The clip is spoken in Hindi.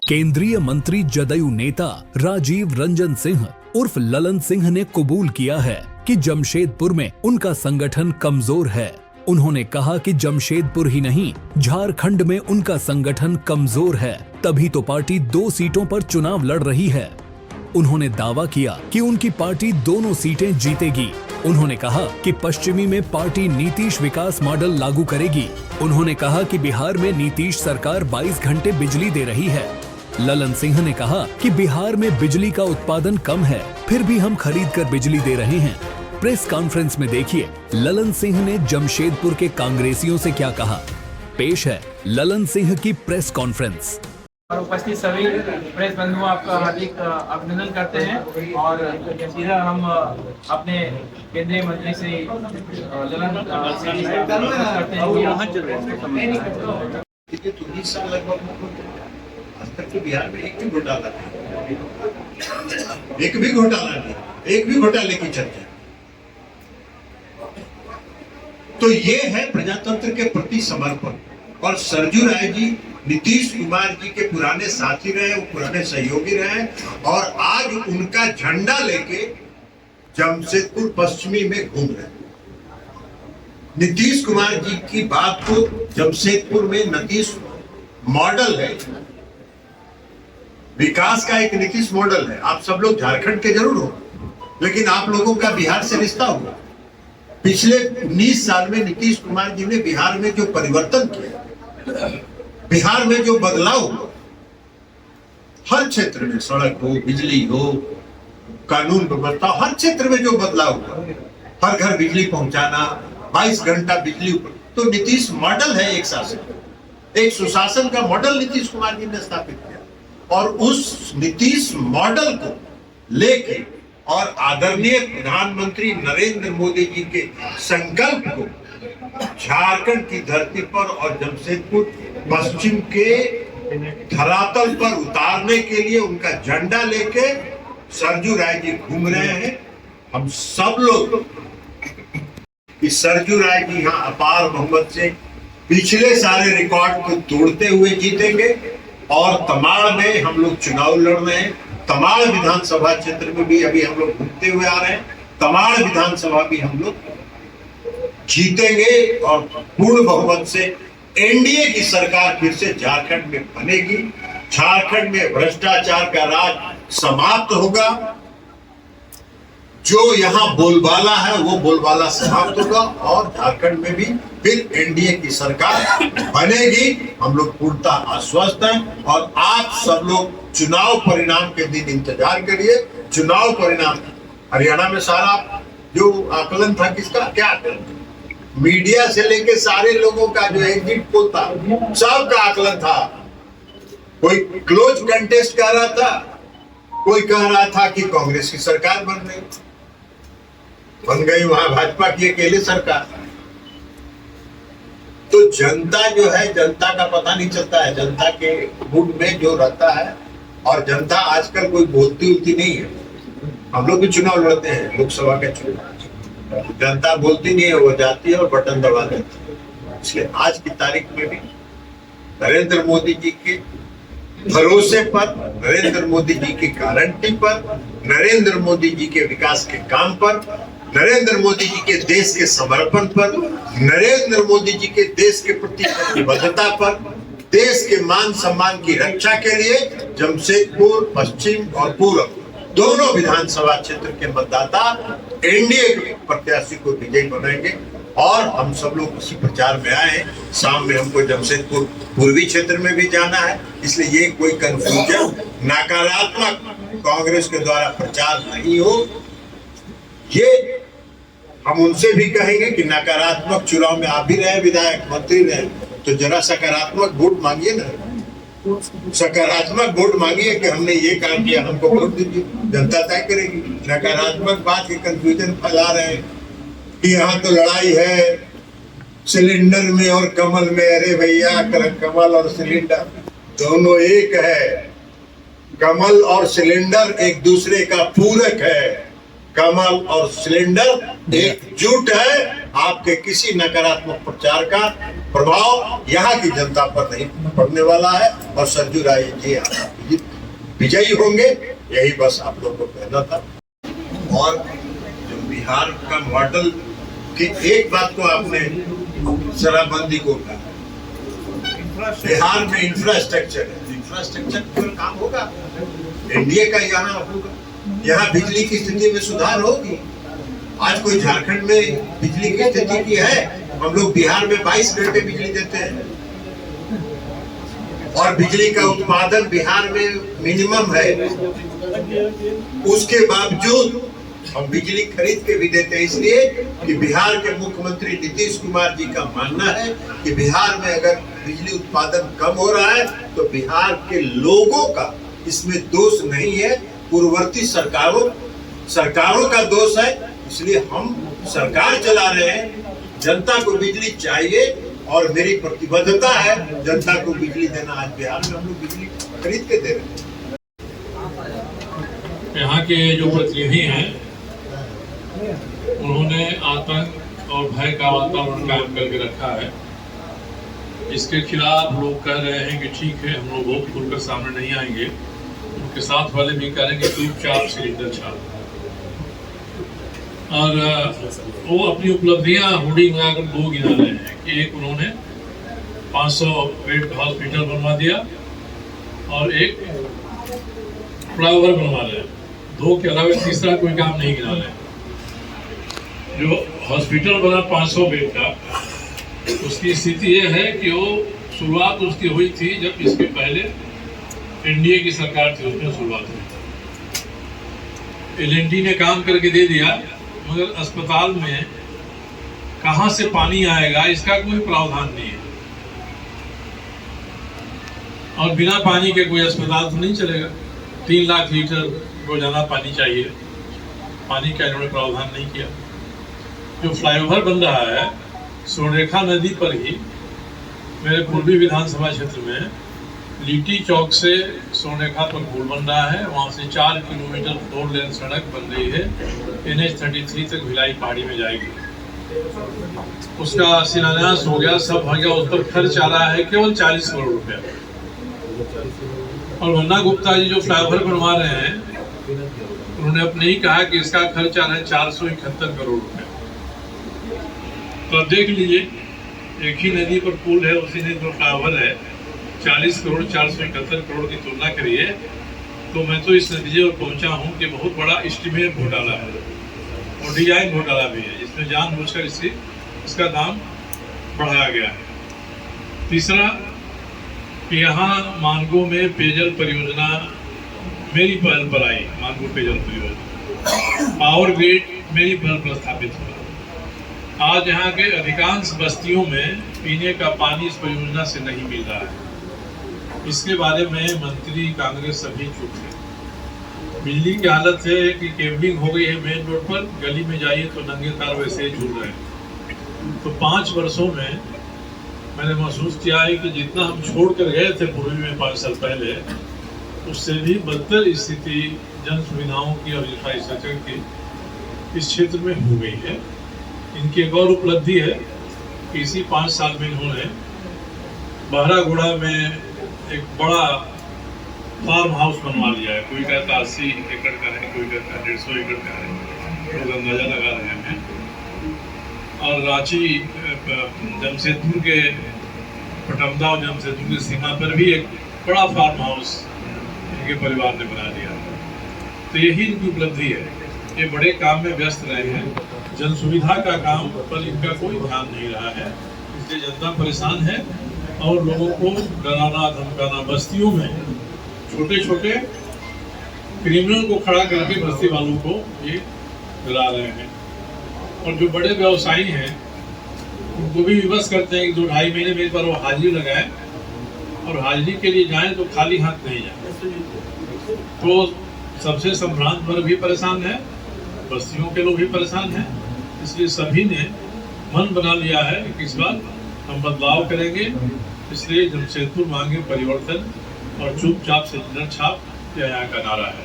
केंद्रीय मंत्री जदयू नेता राजीव रंजन सिंह उर्फ ललन सिंह ने कबूल किया है कि जमशेदपुर में उनका संगठन कमजोर है। उन्होंने कहा कि जमशेदपुर ही नहीं, झारखंड में उनका संगठन कमजोर है, तभी तो पार्टी 2 सीटों पर चुनाव लड़ रही है। उन्होंने दावा किया कि उनकी पार्टी दोनों सीटें जीतेगी। उन्होंने कहा कि पश्चिमी में पार्टी नीतीश विकास मॉडल लागू करेगी। उन्होंने कहा कि बिहार में नीतीश सरकार 22 घंटे बिजली दे रही है। ललन सिंह ने कहा कि बिहार में बिजली का उत्पादन कम है, फिर भी हम खरीद कर बिजली दे रहे हैं। प्रेस कॉन्फ्रेंस में देखिए ललन सिंह ने जमशेदपुर के कांग्रेसियों से क्या कहा। पेश है ललन सिंह की प्रेस कॉन्फ्रेंस। और उपस्थित सभी प्रेस बंधुओं आपका हार्दिक अभिनंदन करते हैं और सीधा हम अपने केंद्रीय मंत्री श्री ललन सिंह जी से करते हैं। आज तक तो बिहार में एक भी घोटाला नहीं, एक भी घोटाले की चर्चा। तो ये है प्रजातंत्र के प्रति समर्पण। और सरजू राय जी नीतीश कुमार जी के पुराने साथी रहे, वो पुराने सहयोगी रहे और आज उनका झंडा लेके जमशेदपुर पश्चिमी में घूम रहे। नीतीश कुमार जी की बात को जमशेदपुर में नीतीश मॉडल है, विकास का एक नीतीश मॉडल है। आप सब लोग झारखंड के जरूर हो, लेकिन आप लोगों का बिहार से रिश्ता हुआ। पिछले 19 साल में नीतीश कुमार जी ने बिहार में जो परिवर्तन किया, बिहार में जो बदलाव हुआ, हर क्षेत्र में, सड़क हो, बिजली हो, कानून व्यवस्था, हर क्षेत्र में जो बदलाव हुआ, हर घर बिजली पहुंचाना, 22 घंटा बिजली, तो नीतीश मॉडल है। एक शासन, एक सुशासन का मॉडल नीतीश कुमार जी ने स्थापित किया और उस नीतीश मॉडल को लेके और आदरणीय प्रधानमंत्री नरेंद्र मोदी जी के संकल्प को झारखंड की धरती पर और जमशेदपुर पश्चिम के धरातल पर उतारने के लिए उनका झंडा लेके सरजू राय जी घूम रहे हैं। हम सब लोग कि सरजू राय जी यहाँ अपार बहुमत से पिछले सारे रिकॉर्ड को तोड़ते हुए जीतेंगे और तमाड़ में हम लोग चुनाव लड़ रहे हैं। तमाड़ विधानसभा क्षेत्र में भी अभी हम लोग घूमते हुए आ रहे हैं। तमाड़ विधानसभा भी हम लोग जीतेंगे और पूर्ण बहुमत से एनडीए की सरकार फिर से झारखंड में बनेगी। झारखंड में भ्रष्टाचार का राज समाप्त होगा। जो यहाँ बोलबाला है वो बोलबाला समाप्त होगा और झारखंड में भी फिर एनडीए की सरकार बनेगी। हम लोग पूर्णतः आश्वस्त हैं और आप सब लोग चुनाव परिणाम के दिन इंतजार करिए। चुनाव परिणाम हरियाणा में सारा जो आकलन था, किसका क्या आकलन, मीडिया से लेके सारे लोगों का जो एग्जिट पोल था, सबका आकलन था। कोई क्लोज कंटेस्ट कह रहा था, कोई कह रहा था कि कांग्रेस की सरकार बन गई, वहां भाजपा की अकेले सरकार। तो जनता जो है, जनता का पता नहीं चलता है, जनता के मूड में जो रहता है। और जनता आजकल कोई बोलती नहीं है। हम लोग भी चुनाव लड़ते हैं, लोकसभा के चुनाव, जनता बोलती नहीं है, वो जाती है और बटन दबा देती है। इसलिए आज की तारीख में भी नरेंद्र मोदी जी के भरोसे पर, नरेंद्र मोदी जी की गारंटी पर, नरेंद्र मोदी जी के विकास के काम पर, नरेंद्र मोदी जी के देश के समर्पण पर, नरेंद्र मोदी जी के देश के प्रति प्रतिबद्धता पर, देश के मान सम्मान की रक्षा के लिए जमशेदपुर पश्चिम और पूर्व दोनों विधानसभा क्षेत्र के मतदाता एनडीए प्रत्याशी को विजयी बनाएंगे। और हम सब लोग उसी प्रचार में आए हैं। शाम में हमको जमशेदपुर पूर्वी क्षेत्र में भी जाना है, इसलिए ये कोई कंफ्यूजन, नकारात्मक कांग्रेस के द्वारा प्रचार नहीं हो। ये हम उनसे भी कहेंगे कि नकारात्मक चुनाव में आप भी रहे, विधायक मंत्री रहे, तो जरा सकारात्मक वोट मांगिए ना, सकारात्मक वोट मांगिए कि हमने ये काम किया, हमको वोट दीजिए, जनता तय करेगी। नकारात्मक बात के कंफ्यूजन फैला रहे हैं कि यहाँ तो लड़ाई है सिलेंडर में और कमल में। अरे भैया, कमल और सिलेंडर दोनों एक है। कमल और सिलेंडर एक दूसरे का पूरक है। कमल और सिलेंडर एकजुट है आपके किसी नकारात्मक प्रचार का प्रभाव यहाँ की जनता पर नहीं पड़ने वाला है और संजू राय जी विजयी होंगे, यही बस आप लोगों को कहना था। और जो बिहार का मॉडल की एक बात को आपने शराबबंदी को कहा, बिहार में इंफ्रास्ट्रक्चर है, इंफ्रास्ट्रक्चर पर काम होगा, एनडीए का यहाँ होगा, यहाँ बिजली की स्थिति में सुधार होगी। आज कोई झारखंड में बिजली की स्थिति की है, हम लोग बिहार में 22 घंटे बिजली देते हैं और बिजली का उत्पादन बिहार में मिनिमम है, उसके बावजूद हम बिजली खरीद के भी देते हैं, इसलिए कि बिहार के मुख्यमंत्री नीतीश कुमार जी का मानना है कि बिहार में अगर बिजली उत्पादन कम हो रहा है तो बिहार के लोगों का इसमें दोष नहीं है, पूर्ववर्ती सरकारों का दोष है। इसलिए हम सरकार चला रहे हैं, जनता को बिजली चाहिए और मेरी प्रतिबद्धता है जनता को बिजली देना। आज बिहार में हम लोग बिजली खरीद के दे रहे हैं। यहाँ के जो प्रतिनिधि हैं उन्होंने आतंक और भय का वातावरण कायम करके रखा है। इसके खिलाफ लोग कह रहे हैं कि ठीक है, हम लोग वोट खुलकर सामने नहीं आएंगे। उनके साथ वाले भी कह रहे हैं कि चुपचाप सिलेंडर छाप। और वो अपनी उपलब्धियां होर्डिंग लगाकर दो गिना रहे हैं कि एक उन्होंने 500 बेड हॉस्पिटल बनवा दिया और एक फ्लाईओवर बनवा रहे हैं। दो के अलावा तीसरा कोई काम नहीं गिना रहे। जो हॉस्पिटल बना 500 बेड का, उसकी स्थिति यह है कि वो शुरुआत उसकी हुई थी जब इसके पहले एनडीए की सरकार थी, उसमें शुरुआत हुई। एलएनटी ने काम करके दे दिया, मगर अस्पताल में कहां से पानी आएगा इसका कोई प्रावधान नहीं है। और बिना पानी के कोई अस्पताल तो नहीं चलेगा। 3 लाख लीटर रोजाना पानी चाहिए, पानी का इन्होंने प्रावधान नहीं किया। जो फ्लाईओवर बन रहा है स्वर्णरेखा नदी पर ही, मेरे पूर्वी विधानसभा क्षेत्र में लीटी चौक से स्वर्णरेखा पर पुल बन रहा है, वहाँ से 4 किलोमीटर 4 लेन सड़क बन रही है, NH-33 तक भिलाई पहाड़ी में जाएगी। उसका शिलान्यास हो गया, सब हो गया, उस पर खर्च आ रहा है केवल 40 करोड़ रुपया। और वन्ना गुप्ता जी जो फ्लाईओवर बनवा रहे हैं, उन्होंने अपने ही कहा कि इसका खर्च आ रहा है 471 करोड़ रुपया। तो अब देख लीजिए, एक ही नदी पर पुल है, उसी ने जो फ्लाईओवर है, 40 करोड़ 471 करोड़ की तुलना करिए तो मैं तो इस नतीजे पर पहुंचा हूं कि बहुत बड़ा एस्टीमेट घोटाला है और डिजाइन घोटाला भी है, जिसमें जानबूझकर इसका दाम बढ़ाया गया है। तीसरा कि यहाँ मानगो में पेयजल परियोजना मेरी पहल पर आई, मानगो पेयजल परियोजना, पावर ग्रिड मेरी पहल पर स्थापित हुआ। आज यहाँ के अधिकांश बस्तियों में पीने का पानी इस परियोजना से नहीं मिल रहा है। इसके बारे में मंत्री कांग्रेस सभी चुप है। बिजली की हालत है कि केबलिंग हो गई है मेन रोड पर, गली में जाइए तो नंगे तार वैसे ही झूल रहे हैं। तो 5 वर्षों में मैंने महसूस किया है कि जितना हम छोड़ कर गए थे पूर्वी में 5 साल पहले, उससे भी बदतर स्थिति जन सुविधाओं की और इंफ्रास्ट्रक्चर की इस क्षेत्र में हो गई है। इनकी एक और उपलब्धि है कि इसी 5 साल में इन्होंने बहरागोड़ा में एक बड़ा फार्म हाउस बनवा लिया है। कोई कहता 80 एकड़ का है, कोई कहता 150 एकड़ का है, लोग अंदाजा लगा रहे हैं। और रांची जमशेदपुर के पटमदा और जमशेदपुर की सीमा पर भी एक बड़ा फार्म हाउस इनके परिवार ने बना दिया। तो यही इनकी उपलब्धि है। ये बड़े काम में व्यस्त रहे हैं, जन सुविधा का काम पर इनका कोई ध्यान नहीं रहा है, इसलिए जनता परेशान है। और लोगों को डराना धमकाना, बस्तियों में छोटे छोटे क्रिमिनल को खड़ा करके बस्ती वालों को ये डरा रहे हैं। और जो बड़े व्यवसायी हैं उनको भी विवश करते हैं कि 2-2.5 महीने में एक बार वो हाजिरी लगाए और हाजिरी के लिए जाएं तो खाली हाथ नहीं जाए। तो सबसे संभ्रांत वर्ग भी परेशान है, बस्तियों के लोग भी परेशान हैं। इसलिए सभी ने मन बना लिया है कि इस बार हम बदलाव करेंगे। इसलिए जमशेदपुर मांगे परिवर्तन और चुपचाप से छाप यह यहाँ का नारा है।